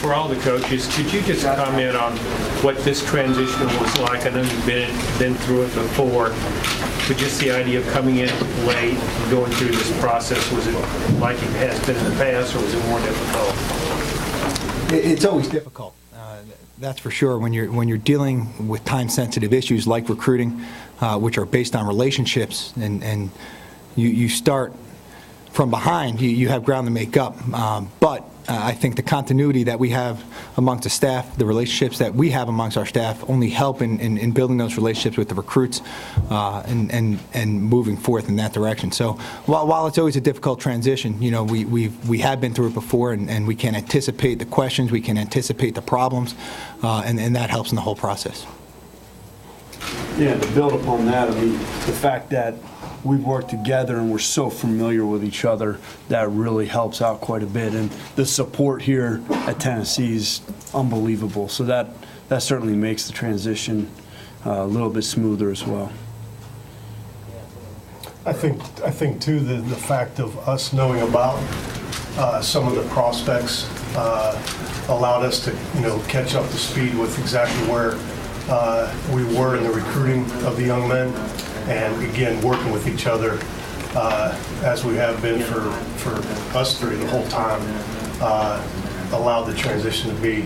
For all the coaches, could you just comment on what this transition was like? I know you've been through it before, but just the idea of coming in late and going through this process, was it like it has been in the past, or was it more difficult? It's always difficult. That's for sure. When you're dealing with time-sensitive issues like recruiting, which are based on relationships, and you start from behind, you have ground to make up. But I think the continuity that we have amongst the staff, the relationships that we have amongst our staff, only help in building those relationships with the recruits and moving forth in that direction. So while it's always a difficult transition, we have been through it before, and we can anticipate the questions, we can anticipate the problems, and that helps in the whole process. Yeah, to build upon that, I mean, the fact that we've worked together and we're so familiar with each other, that really helps out quite a bit. And the support here at Tennessee is unbelievable. So that certainly makes the transition a little bit smoother as well. I think too, the fact of us knowing about some of the prospects allowed us to catch up to speed with exactly where we were in the recruiting of the young men, and again working with each other as we have been for us three the whole time, allowed the transition to be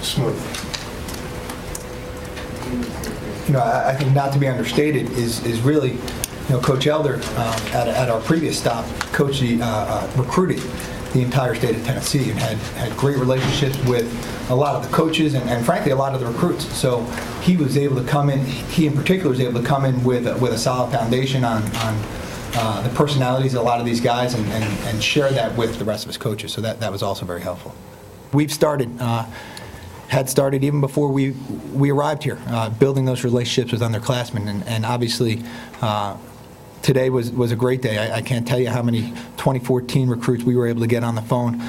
smooth. I think not to be understated is really, Coach Elder at our previous stop, recruited the entire state of Tennessee and had great relationships with a lot of the coaches and frankly a lot of the recruits. So he was able to come in, he in particular was able to come in with a solid foundation on the personalities of a lot of these guys and share that with the rest of his coaches. So that was also very helpful. We've had started even before we arrived here, building those relationships with underclassmen, and obviously today was a great day. I can't tell you how many 2014 recruits we were able to get on the phone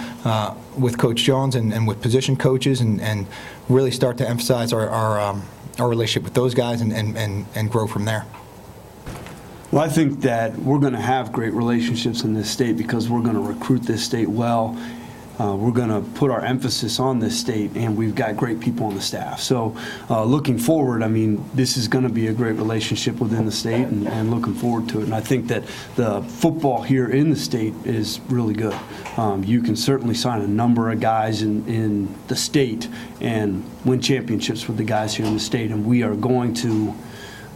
with Coach Jones and with position coaches and really start to emphasize our relationship with those guys and grow from there. Well, I think that we're going to have great relationships in this state because we're going to recruit this state well. We're going to put our emphasis on this state, and we've got great people on the staff. So looking forward, I mean, this is going to be a great relationship within the state, and looking forward to it. And I think that the football here in the state is really good. You can certainly sign a number of guys in the state and win championships with the guys here in the state, and we are going to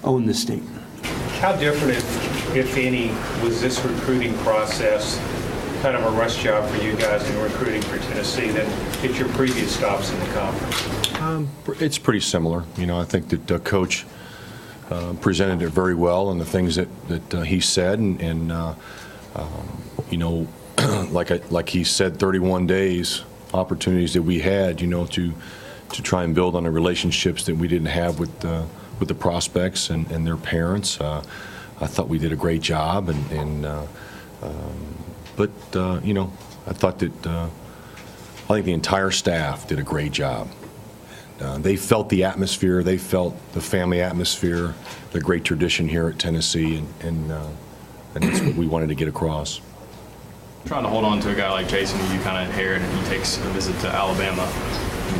own this state. How different, if any, was this recruiting process, kind of a rush job for you guys in recruiting for Tennessee than at your previous stops in the conference? It's pretty similar. I think that Coach presented it very well and the things that he said, and like he said, 31 days opportunities that we had, to try and build on the relationships that we didn't have with the prospects and their parents. I thought we did a great job, but I thought that I think the entire staff did a great job. They felt the atmosphere, they felt the family atmosphere, the great tradition here at Tennessee, and that's what we wanted to get across. Trying to hold on to a guy like Jason, who you kind of inherit, and he takes a visit to Alabama.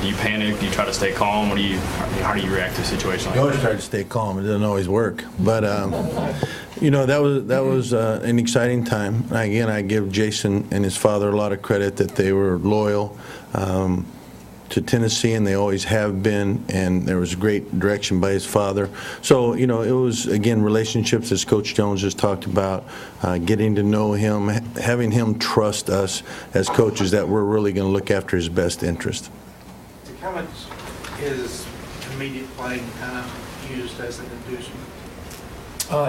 Do you panic? Do you try to stay calm? How do you react to a situation like that? You always try to stay calm. It doesn't always work, but that was an exciting time. Again, I give Jason and his father a lot of credit that they were loyal to Tennessee, and they always have been. And there was great direction by his father. So it was again relationships, as Coach Jones just talked about, getting to know him, having him trust us as coaches that we're really going to look after his best interest. How much is immediate playing time used as an inducement?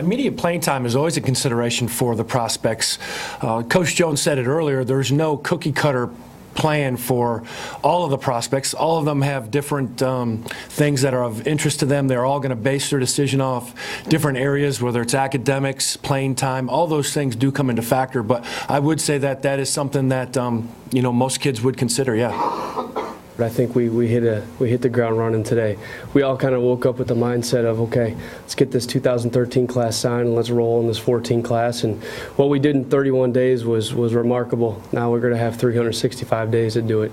Immediate playing time is always a consideration for the prospects. Coach Jones said it earlier, there's no cookie-cutter plan for all of the prospects. All of them have different things that are of interest to them. They're all going to base their decision off different areas, whether it's academics, playing time. All those things do come into factor, but I would say that is something that most kids would consider, yeah. But I think we hit the ground running today. We all kind of woke up with the mindset of, okay, let's get this 2013 class signed and let's roll in this 14 class. And what we did in 31 days was remarkable. Now we're going to have 365 days to do it,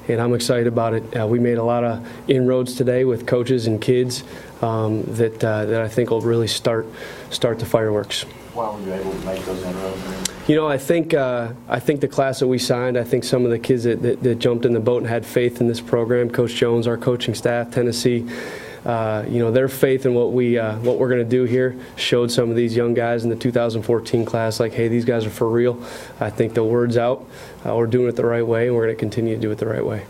and I'm excited about it. We made a lot of inroads today with coaches and kids that I think will really start the fireworks. Why were you able to make those inroads? You know, I think the class that we signed, I think some of the kids that jumped in the boat and had faith in this program, Coach Jones, our coaching staff, Tennessee, you know, their faith in what we're going to do here showed some of these young guys in the 2014 class like, hey, these guys are for real. I think the word's out. We're doing it the right way, and we're going to continue to do it the right way.